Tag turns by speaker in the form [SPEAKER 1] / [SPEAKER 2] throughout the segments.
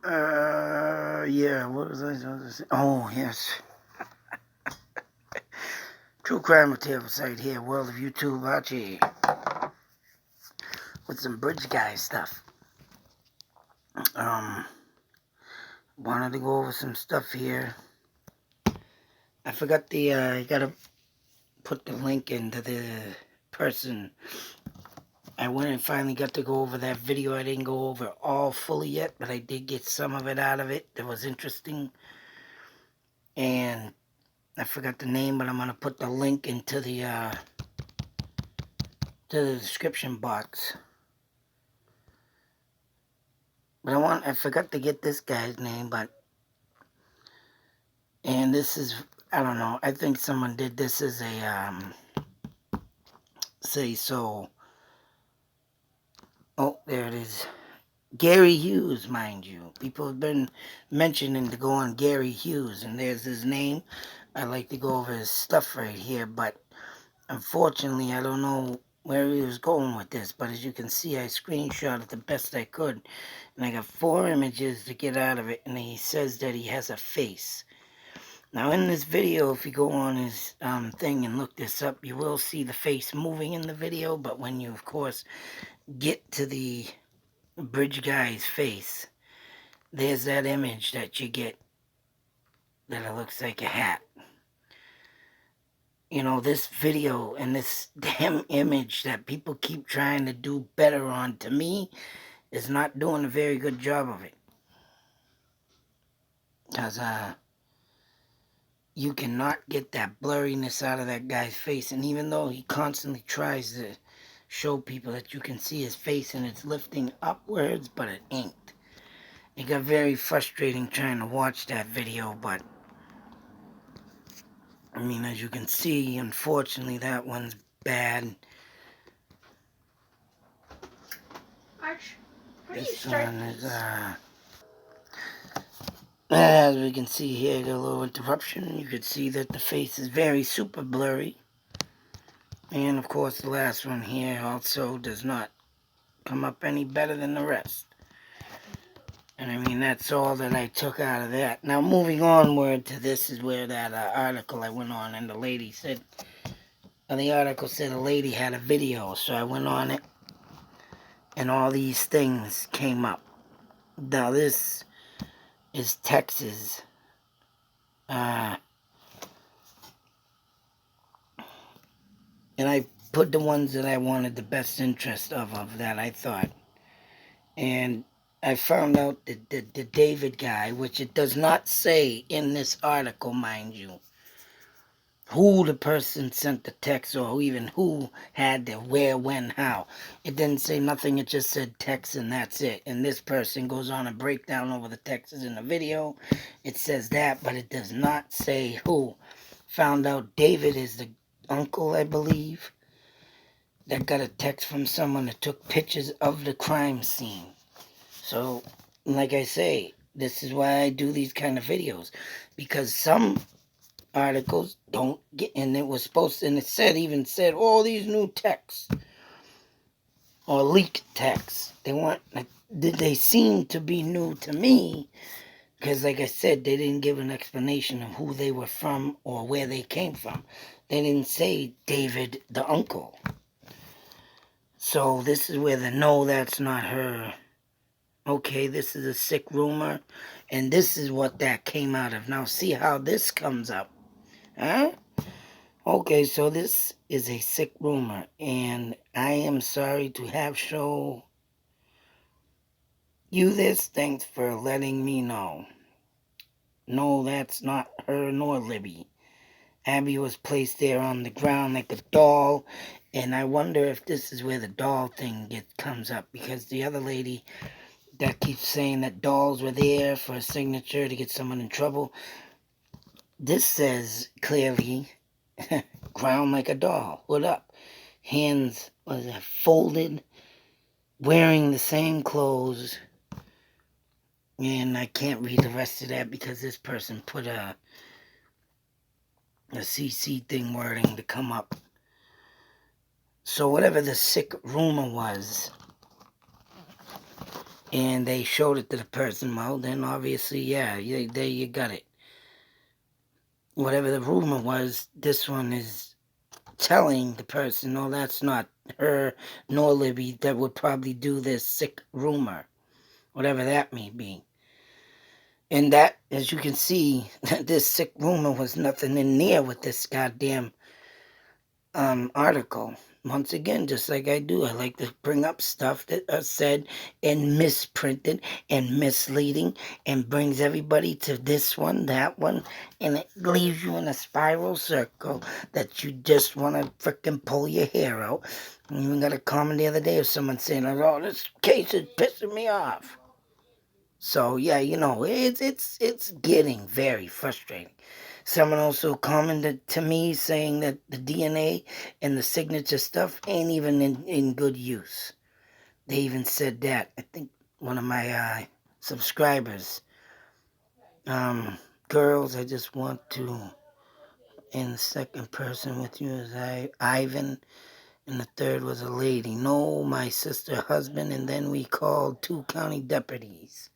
[SPEAKER 1] Yeah, what was I supposed to say? Oh, yes. True Crime Table site here, World of YouTube, Archie. With some bridge guy stuff. Wanted to go over some stuff here. I forgot the, you gotta put the link into the person. I went and finally got to go over that video. I didn't go over it all fully yet, but I did get some of it out of it that was interesting. And I forgot the name, but I'm gonna put the link into the description box. But I forgot to get this guy's name, and this is, I don't know, I think someone did this as a, oh, there it is. Gary Hughes, mind you. People have been mentioning to go on Gary Hughes, and there's his name. I like to go over his stuff right here, but unfortunately, I don't know where he was going with this, but as you can see, I screenshot it the best I could, and I got 4 images to get out of it, and he says that he has a face. Now, in this video, if you go on his thing and look this up, you will see the face moving in the video, but when you, of course, get to the bridge guy's face, there's that image that you get that it looks like a hat. You know, this video and this damn image that people keep trying to do better on, to me, is not doing a very good job of it. Because, you cannot get that blurriness out of that guy's face. And even though he constantly tries to show people that you can see his face and it's lifting upwards, but it ain't. It got very frustrating trying to watch that video, but I mean, as you can see, unfortunately, that one's bad.
[SPEAKER 2] Arch,
[SPEAKER 1] this one is, as we can see here, got a little interruption. You can see that the face is very super blurry. And of course, the last one here also does not come up any better than the rest. And I mean, that's all that I took out of that. Now, moving onward to this is where that article I went on, and the lady said, and the article said a lady had a video, so I went on it, and all these things came up. Now, this is Texas. And I put the ones that I wanted the best interest of that I thought. And I found out that the David guy, which it does not say in this article, mind you, who the person sent the text or even who had the where, when, how. It didn't say nothing. It just said text and that's it. And this person goes on a breakdown over the texts in the video. It says that, but it does not say who. Found out David is the uncle, I believe, that got a text from someone that took pictures of the crime scene. So, like I say, this is why I do these kind of videos, because some articles don't get, and it was supposed to, and it said, even said, all these new texts or leaked texts, they seem to be new to me, because like I said, they didn't give an explanation of who they were from or where they came from. They didn't say David the uncle. So this is where the no, that's not her. Okay, this is a sick rumor, and this is what that came out of. Now see how this comes up. Huh? Okay, so this is a sick rumor, and I am sorry to have show you this. Thanks for letting me know. No, that's not her nor Libby. Abby was placed there on the ground like a doll, and I wonder if this is where the doll thing comes up, because the other lady that keeps saying that dolls were there for a signature to get someone in trouble, this says clearly, ground like a doll, hood up, hands folded, wearing the same clothes, and I can't read the rest of that because this person put a CC thing wording to come up. So whatever the sick rumor was, and they showed it to the person, well, then obviously, yeah, there you got it. Whatever the rumor was, this one is telling the person, no, that's not her nor Libby that would probably do this sick rumor, whatever that may be. And that, as you can see, this sick rumor was nothing in there with this goddamn article. Once again, just like I do, I like to bring up stuff that are said and misprinted and misleading and brings everybody to this one, that one, and it leaves you in a spiral circle that you just want to frickin' pull your hair out. And even got a comment the other day of someone saying, oh, this case is pissing me off. So yeah, it's getting very frustrating. Someone also commented to me saying that the DNA and the signature stuff ain't even in good use. They even said that. I think one of my subscribers, girls, I just want to, in the second person with you is Ivan, and the third was a lady. No, my sister husband, and then we called 2 county deputies.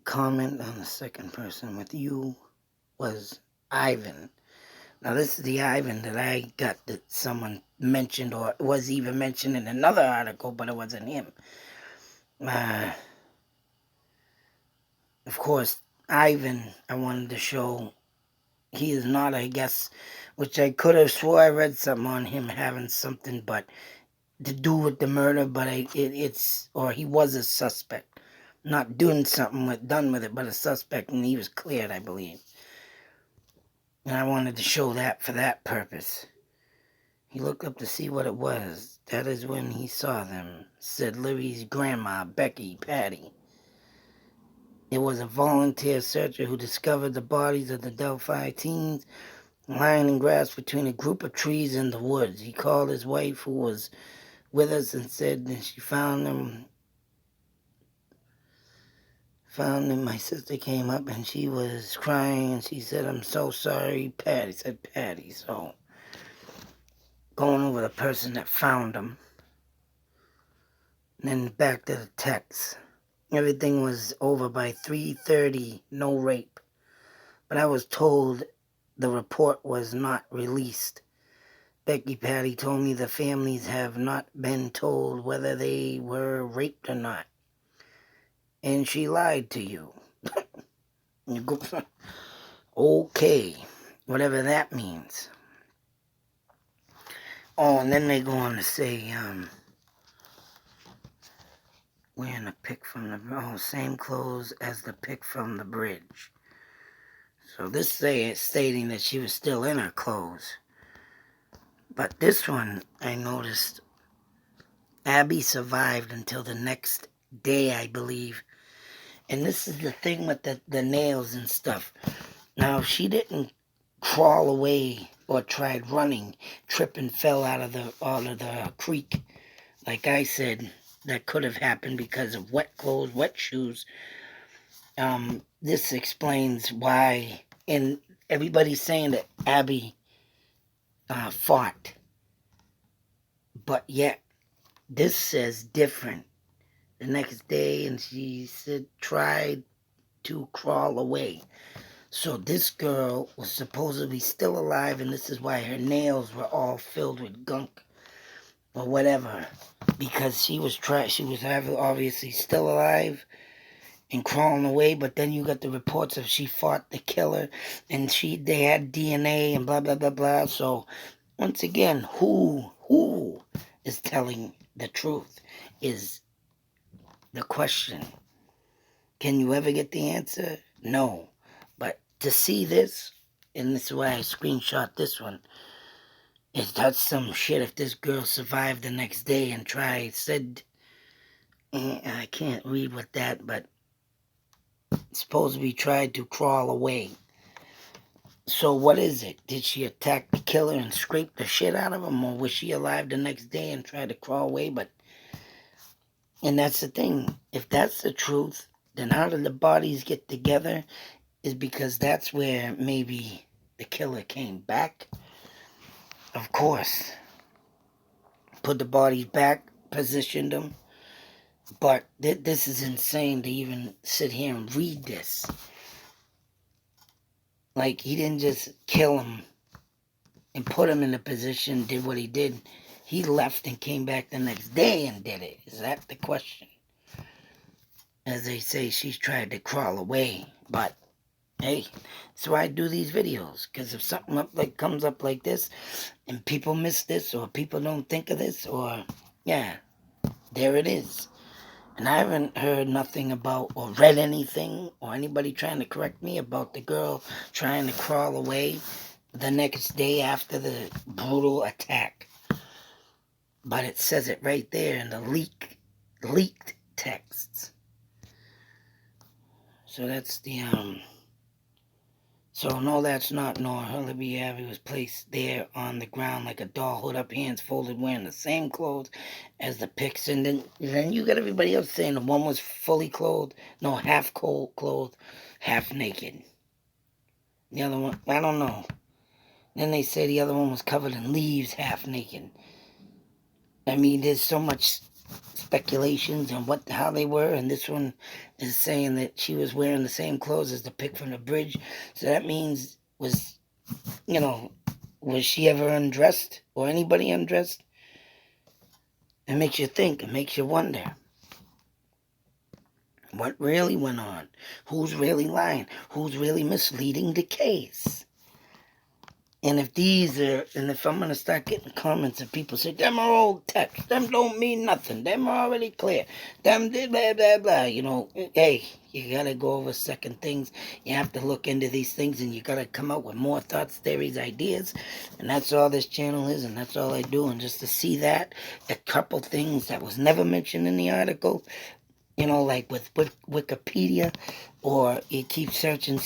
[SPEAKER 1] Comment on the second person with you was Ivan. Now this is the Ivan that I got that someone mentioned or was even mentioned in another article, but it wasn't him. Of course, Ivan, I wanted to show he is not, I guess, which I could have swore I read something on him having something but to do with the murder, but he was a suspect. Not doing something done with it, but a suspect, and he was cleared, I believe. And I wanted to show that for that purpose. He looked up to see what it was. That is when he saw them, said Libby's grandma, Becky Patty. It was a volunteer searcher who discovered the bodies of the Delphi teens lying in grass between a group of trees in the woods. He called his wife, who was with us, and said that she found them. My sister came up and she was crying and she said, I'm so sorry. Patty said, Patty. So going over the person that found them. And then back to the text. Everything was over by 3:30, no rape. But I was told the report was not released. Becky Patty told me the families have not been told whether they were raped or not. And she lied to you. You go, okay, whatever that means. Oh, and then they go on to say, wearing a pic from the, same clothes as the pic from the bridge. So this is stating that she was still in her clothes. But this one, I noticed, Abby survived until the next day, I believe. And this is the thing with the nails and stuff. Now, if she didn't crawl away or tried running, trip and fell out of the creek, like I said, that could have happened because of wet clothes, wet shoes. This explains why, and everybody's saying that Abby fought, but yet this says different. The next day, and she said tried to crawl away. So this girl was supposedly still alive, and this is why her nails were all filled with gunk or whatever, because she was obviously still alive and crawling away. But then you got the reports of she fought the killer, and they had DNA and blah blah blah blah. So once again, who is telling the truth is the question. Can you ever get the answer? No. But to see this, and this is why I screenshot this one, is that's some shit. If this girl survived the next day and I can't read what that, but supposedly tried to crawl away. So what is it? Did she attack the killer and scrape the shit out of him, or was she alive the next day and tried to crawl away? And that's the thing. If that's the truth, then how did the bodies get together? Is because that's where maybe the killer came back. Of course. put the bodies back, positioned them. But this is insane to even sit here and read this. Like, he didn't just kill him and put him in a position, did what he did. He left and came back the next day and did it. Is that the question? As they say, she's tried to crawl away. But, hey, that's why I do these videos. Because if something comes up like this, and people miss this, or people don't think of this, or, yeah, there it is. And I haven't heard nothing about or read anything or anybody trying to correct me about the girl trying to crawl away the next day after the brutal attack. But it says it right there in the leaked texts. So that's the, so no, that's not Nora. Libby Abbey was placed there on the ground like a doll, hood up, hands folded, wearing the same clothes as the pics. And then you got everybody else saying the one was fully clothed, no, half clothed, half naked. The other one, I don't know. Then they say the other one was covered in leaves, half naked. I mean, there's so much speculations on how they were, and this one is saying that she was wearing the same clothes as the pic from the bridge. So that means was she ever undressed or anybody undressed? It makes you think. It makes you wonder. What really went on? Who's really lying? Who's really misleading the case? And if I'm going to start getting comments and people say, them are old texts, them don't mean nothing, them are already clear, them did blah, blah, blah, hey, you got to go over second things. You have to look into these things, and you got to come up with more thoughts, theories, ideas. And that's all this channel is, and that's all I do. And just to see that, a couple things that was never mentioned in the article, like with Wikipedia, or you keep searching,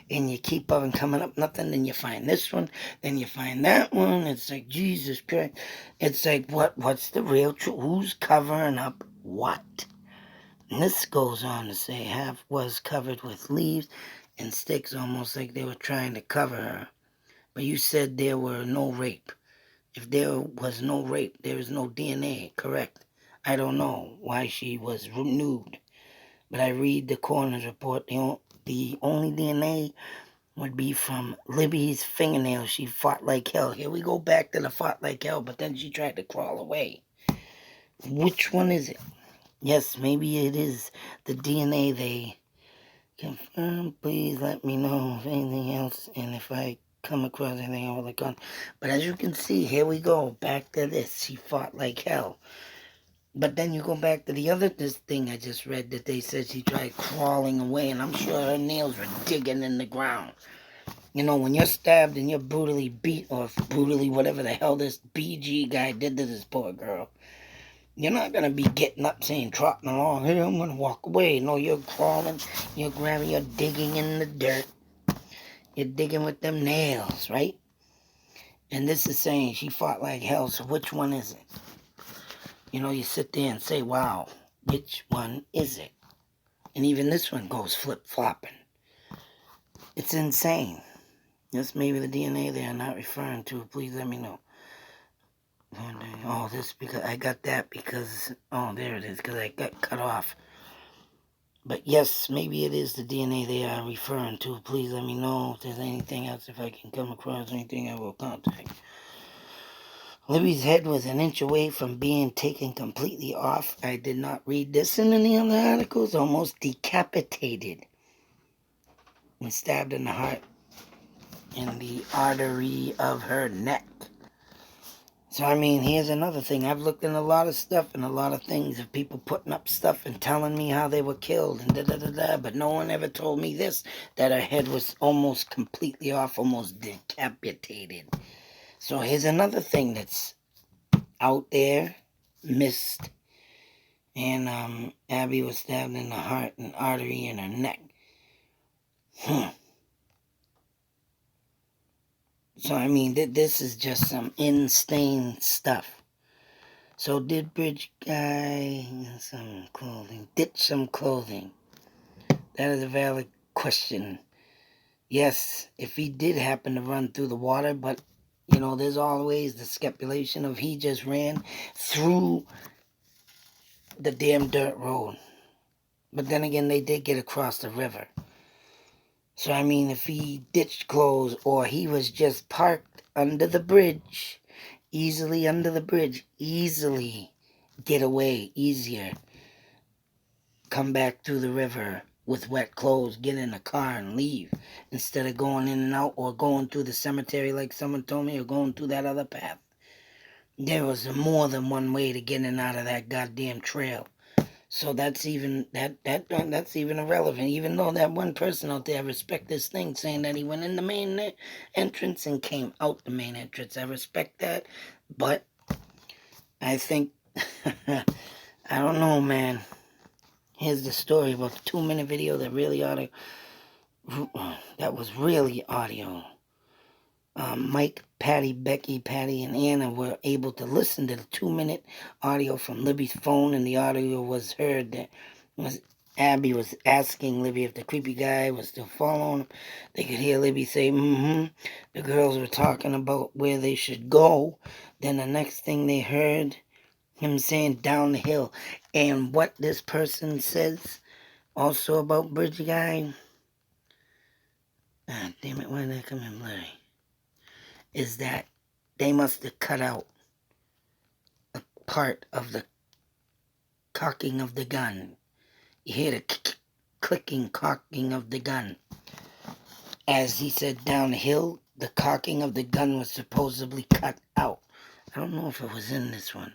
[SPEAKER 1] and you keep on coming up nothing, then you find this one, then you find that one. It's like, Jesus Christ. It's like, what's the real truth? Who's covering up what? And this goes on to say, half was covered with leaves and sticks, almost like they were trying to cover her. But you said there were no rape. If there was no rape, there is no DNA, correct? I don't know why she was nude, but I read the coroner's report. The only DNA would be from Libby's fingernails. She fought like hell. Here we go back to the fought like hell, but then she tried to crawl away. Which one is it? Yes, maybe it is the DNA. They confirm. Please let me know if anything else, and if I come across anything, I will look on. But as you can see, here we go back to this. She fought like hell. But then you go back to this thing I just read, that they said she tried crawling away, and I'm sure her nails were digging in the ground. When you're stabbed and you're brutally beat, or brutally whatever the hell this BG guy did to this poor girl, you're not going to be getting up saying, trotting along, hey, I'm going to walk away. No, you're crawling, you're grabbing, you're digging in the dirt. You're digging with them nails, right? And this is saying she fought like hell, so which one is it? You sit there and say, wow, which one is it? And even this one goes flip-flopping. It's insane. That's maybe the DNA they are not referring to. Please let me know. Oh, because I got that because, oh, there it is, because I got cut off. But yes, maybe it is the DNA they are referring to. Please let me know if there's anything else. If I can come across anything, I will contact. Libby's head was an inch away from being taken completely off. I did not read this in any other articles. Almost decapitated and stabbed in the heart in the artery of her neck. So, I mean, here's another thing. I've looked in a lot of stuff and a lot of things of people putting up stuff and telling me how they were killed and da-da-da-da. But no one ever told me this, that her head was almost completely off, almost decapitated. So here's another thing that's out there, missed. And Abby was stabbed in the heart and artery in her neck. So, I mean, this is just some insane stuff. So, did Bridge Guy ditch some clothing? That is a valid question. Yes, if he did happen to run through the water, but You know, there's always the speculation of he just ran through the damn dirt road. But then again, they did get across the river. So, I mean, if he ditched clothes or he was just parked under the bridge, easily under the bridge, easily get away, easier, come back through the river with wet clothes, get in a car and leave instead of going in and out or going through the cemetery like someone told me or going through that other path. There was more than one way to get in and out of that goddamn trail. So that's even that's even irrelevant. Even though that one person out there, I respect this thing saying that he went in the main entrance and came out the main entrance. I respect that, but I think I don't know, man. Here's the story about the 2-minute video that was really audio. Mike, Patty, Becky, Patty, and Anna were able to listen to the 2-minute audio from Libby's phone, and the audio was heard that was Abby was asking Libby if the creepy guy was still following him. They could hear Libby say, mm-hmm. The girls were talking about where they should go. Then the next thing they heard him saying down the hill. And what this person says also about Bridge Guy, damn it, why did that come in blurry? Is that they must have cut out a part of the cocking of the gun. You hear the clicking, cocking of the gun. As he said down the hill, the cocking of the gun was supposedly cut out. I don't know if it was in this one.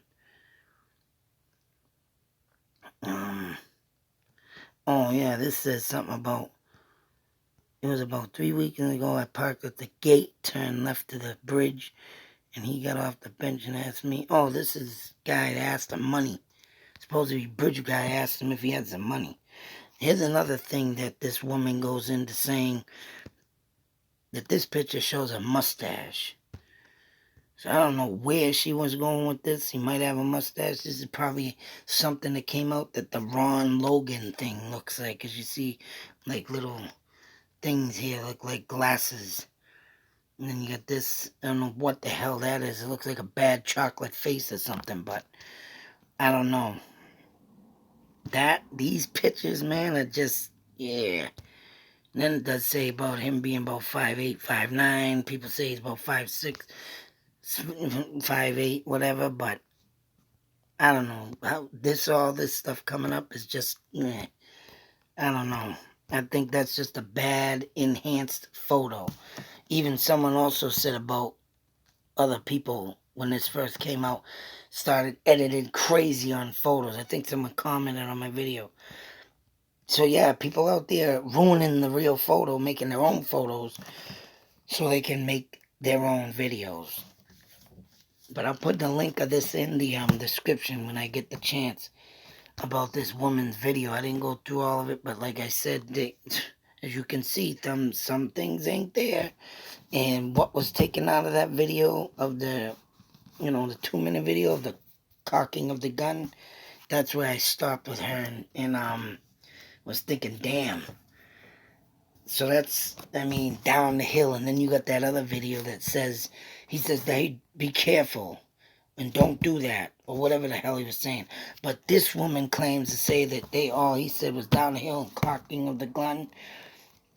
[SPEAKER 1] Oh yeah, this says something about, it was about 3 weeks ago. I parked at the gate, turned left to the bridge, and he got off the bench and asked me, oh, this is guy that asked him money. Supposedly bridge guy asked him if he had some money. Here's another thing that this woman goes into saying, that this picture shows a mustache. So I don't know where she was going with this. He might have a mustache. This is probably something that came out that the Ron Logan thing looks like. Because you see like little things here look like glasses. And then you got this, I don't know what the hell that is. It looks like a bad chocolate face or something, but I don't know. These pictures, man, are just, yeah. And then it does say about him being about 5'8", 5'9". People say he's about 5'6", 5'8", whatever, but I don't know. All this stuff coming up is just, I don't know. I think that's just a bad enhanced photo. Even someone also said about other people when this first came out, started editing crazy on photos. I think someone commented on my video. So yeah, people out there ruining the real photo, making their own photos so they can make their own videos. But I'll put the link of this in the description when I get the chance about this woman's video. I didn't go through all of it, but like I said, as you can see, some things ain't there. And what was taken out of that video of the 2-minute video of the cocking of the gun, that's where I stopped with her and was thinking, damn. So that's, down the hill. And then you got that other video that says, he says, hey, be careful and don't do that, or whatever the hell he was saying. But this woman claims to say that all he said was down the hill and cocking of the gun.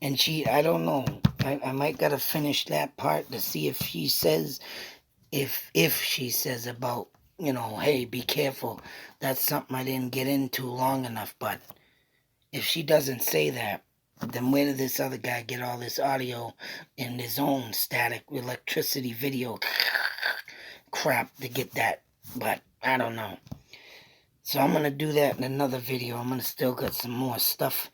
[SPEAKER 1] And I don't know. I might gotta finish that part to see if she says, if she says about, hey, be careful. That's something I didn't get into long enough. But if she doesn't say that, then where did this other guy get all this audio and his own static electricity video crap to get that? But I don't know. So I'm going to do that in another video. I'm going to still get some more stuff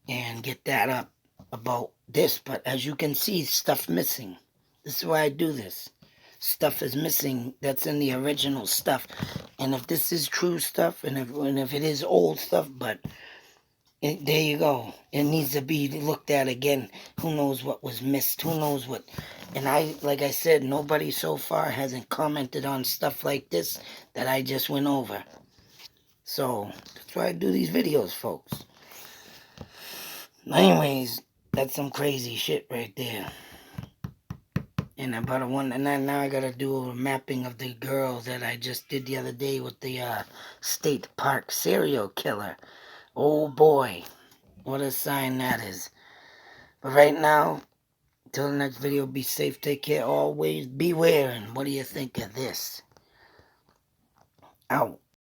[SPEAKER 1] and get that up about this. But as you can see, stuff missing. This is why I do this. Stuff is missing that's in the original stuff. And if this is true stuff, and if it is old stuff, but there you go. It needs to be looked at again. Who knows what was missed? Who knows what? And like I said, nobody so far hasn't commented on stuff like this that I just went over. So that's why I do these videos, folks. Anyways, that's some crazy shit right there. And about a one, and then now I gotta do a mapping of the girl that I just did the other day with the state park serial killer. Oh boy, what a sign that is. But right now, till the next video, be safe, take care, always beware. And what do you think of this? Out.